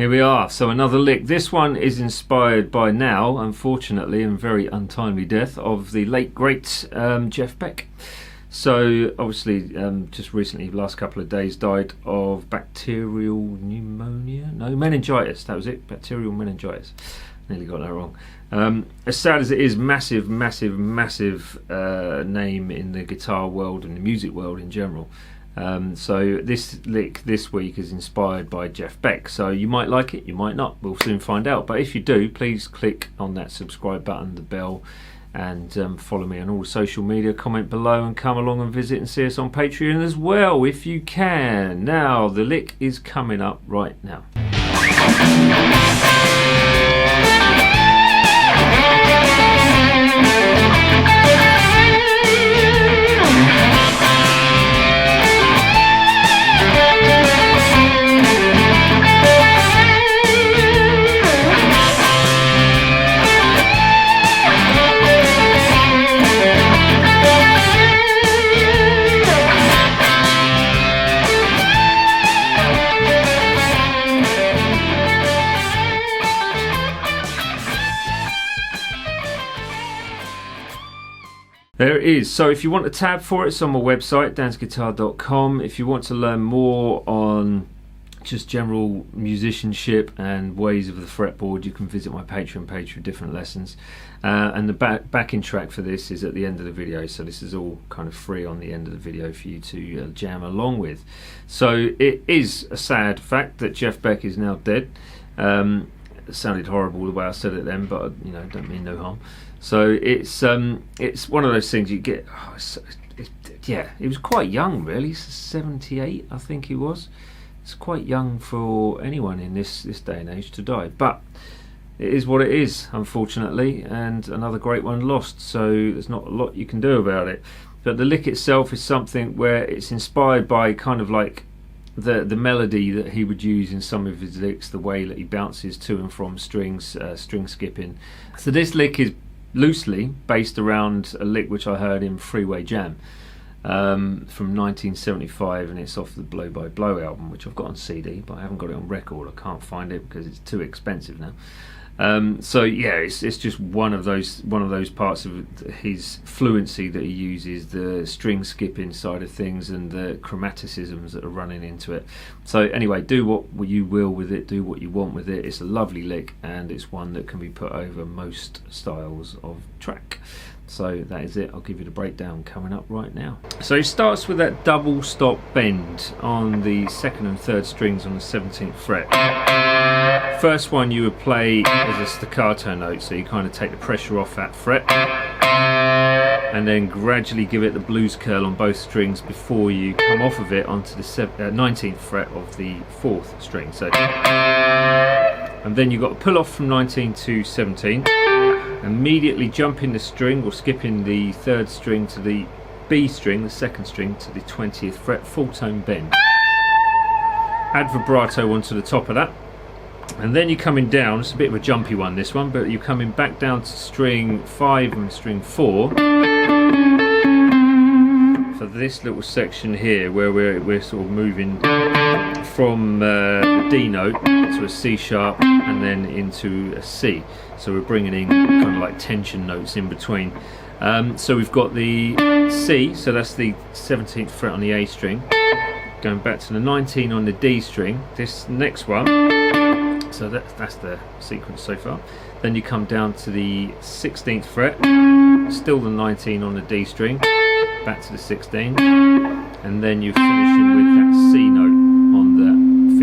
Here we are, so another lick. This one is inspired by now, unfortunately, and very untimely death of the late great Jeff Beck. So obviously just recently, the last couple of days, died of bacterial pneumonia. No, meningitis, that was it, bacterial meningitis. Nearly got that wrong. As sad as it is, massive name in the guitar world and the music world in general. So this lick this week is inspired by Jeff Beck, so you might like it, you might not, we'll soon find out. But if you do, please click on that subscribe button, the bell, and follow me on all social media, comment below, and come along and visit and see us on Patreon as well if you can. Now the lick is coming up right now. There it is. So if you want a tab for it, it's on my website, dansguitar.com. If you want to learn more on just general musicianship and ways of the fretboard, you can visit my Patreon page for different lessons. And the backing track for this is at the end of the video, so this is all kind of free on the end of the video for you to jam along with. So it is a sad fact that Jeff Beck is now dead. It sounded horrible the way I said it then, but you know, don't mean no harm. So it's one of those things you get. Yeah, he was quite young, really. 78, I think he was. It's quite young for anyone in this day and age to die, but it is what it is, unfortunately, and another great one lost. So there's not a lot you can do about it. But the lick itself is something where it's inspired by kind of like the melody that he would use in some of his licks, the way that he bounces to and from strings, string skipping. So this lick is loosely based around a lick which I heard in Freeway Jam from 1975, and it's off the Blow by Blow album, which I've got on CD, but I haven't got it on record. I can't find it because it's too expensive now. So yeah, it's just one of those parts of his fluency that he uses, the string skipping side of things and the chromaticisms that are running into it. So anyway, do what you will with it, do what you want with it. It's a lovely lick, and it's one that can be put over most styles of track. So that is it. I'll give you the breakdown coming up right now. So it starts with that double stop bend on the 2nd and 3rd strings on the 17th fret. First one you would play as a staccato note, so you kind of take the pressure off that fret, and then gradually give it the blues curl on both strings before you come off of it onto the 19th fret of the 4th string. So, and then you've got to pull off from 19 to 17. Immediately jumping the string or skipping the 3rd string to the B string, the 2nd string to the 20th fret, full tone bend. Add vibrato onto the top of that, and then you're coming down. It's a bit of a jumpy one, this one, but you're coming back down to string 5 and string 4 for this little section here, where we're sort of moving from the D note to a C sharp and then into a C. So we're bringing in kind of like tension notes in between. So we've got the C, so that's the 17th fret on the A string, going back to the 19 on the D string, this next one. So that's the sequence so far. Then you come down to the 16th fret, still the 19 on the D string, back to the 16, and then you're finishing with that C note on the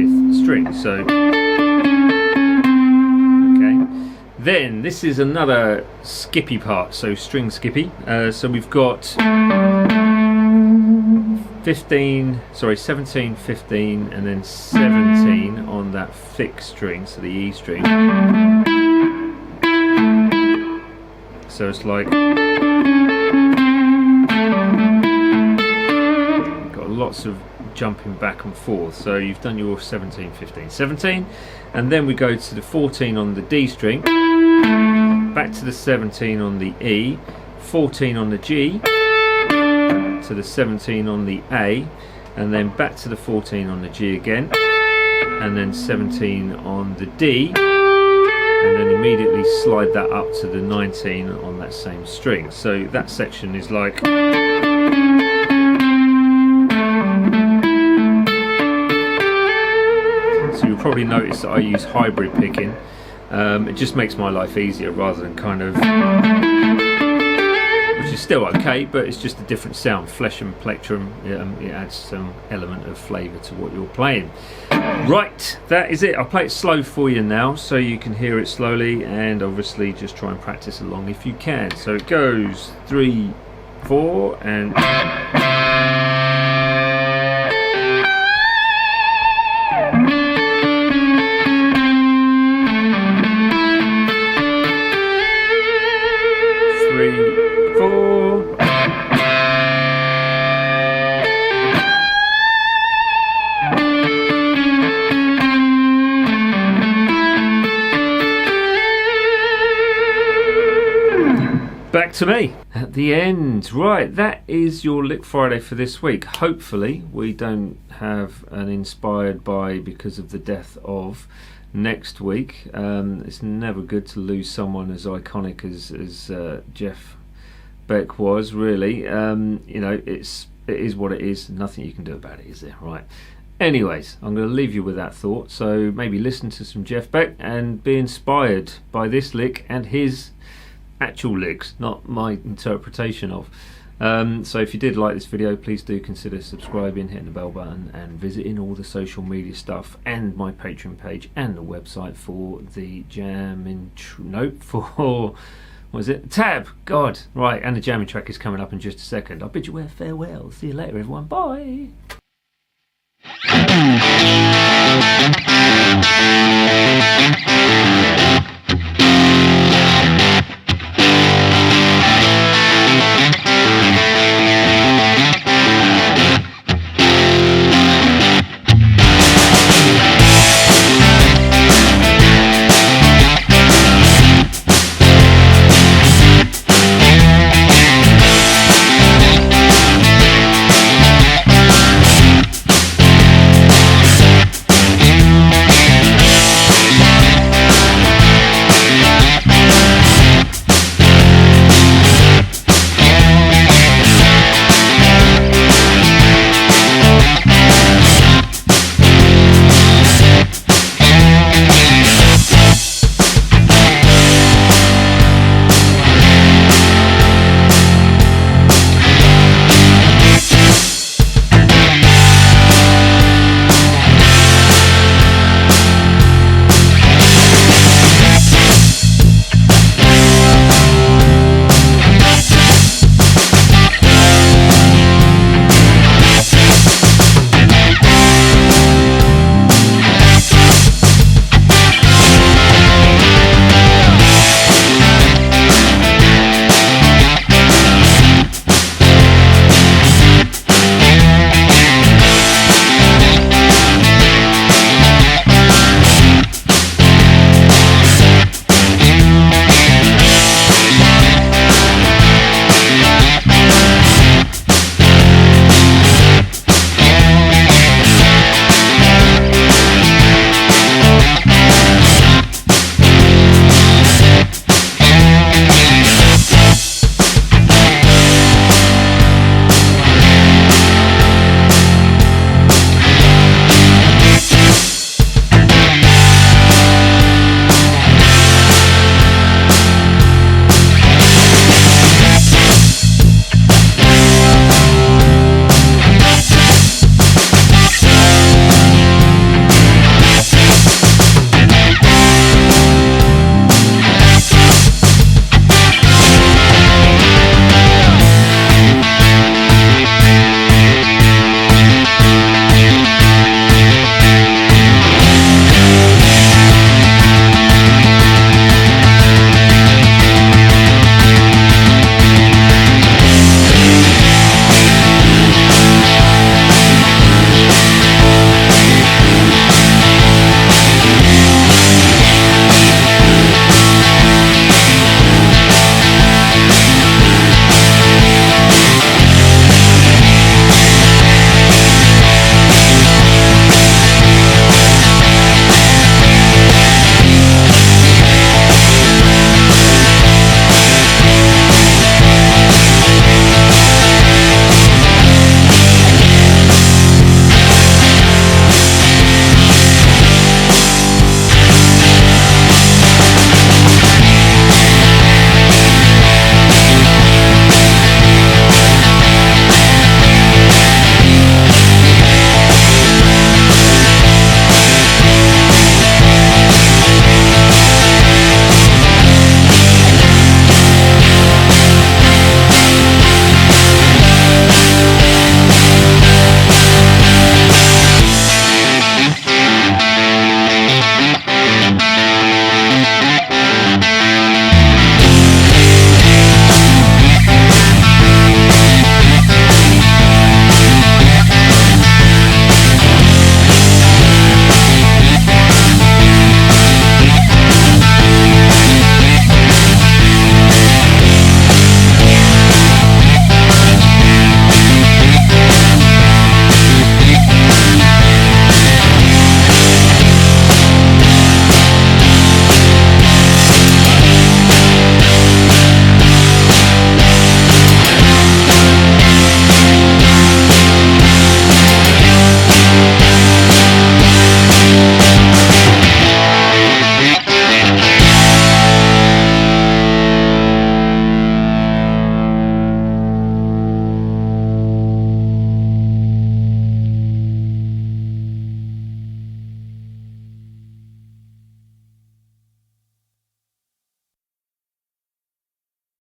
5th string. So then this is another skippy part, so string skippy. So we've got 17, 15, and then 17 on that fixed string, so the E string. So it's like got lots of jumping back and forth. So you've done your 17, 15, 17, and then we go to the 14 on the D string, back to the 17 on the E, 14 on the G, to the 17 on the A, and then back to the 14 on the G again, and then 17 on the D, and then immediately slide that up to the 19 on that same string. So that section is like, so you'll probably notice that I use hybrid picking. It just makes my life easier rather than kind of, which is still okay, but it's just a different sound. Flesh and plectrum, it adds some element of flavour to what you're playing. Right, that is it. I'll play it slow for you now so you can hear it slowly, and obviously just try and practice along if you can. So it goes 3, 4 and... Back to me at the end. Right, that is your Lick Friday for this week. Hopefully we don't have an inspired by because of the death of next week. It's never good to lose someone as iconic as Jeff Beck was, really. You know, it is what it is. Nothing you can do about it, is there? Right. Anyways, I'm going to leave you with that thought. So maybe listen to some Jeff Beck and be inspired by this lick and his actual licks, not my interpretation of. So if you did like this video, please do consider subscribing, hitting the bell button, and visiting all the social media stuff and my Patreon page and the website for the what is it? Tab! God! Right, and the jamming track is coming up in just a second. I bid you farewell. See you later, everyone. Bye!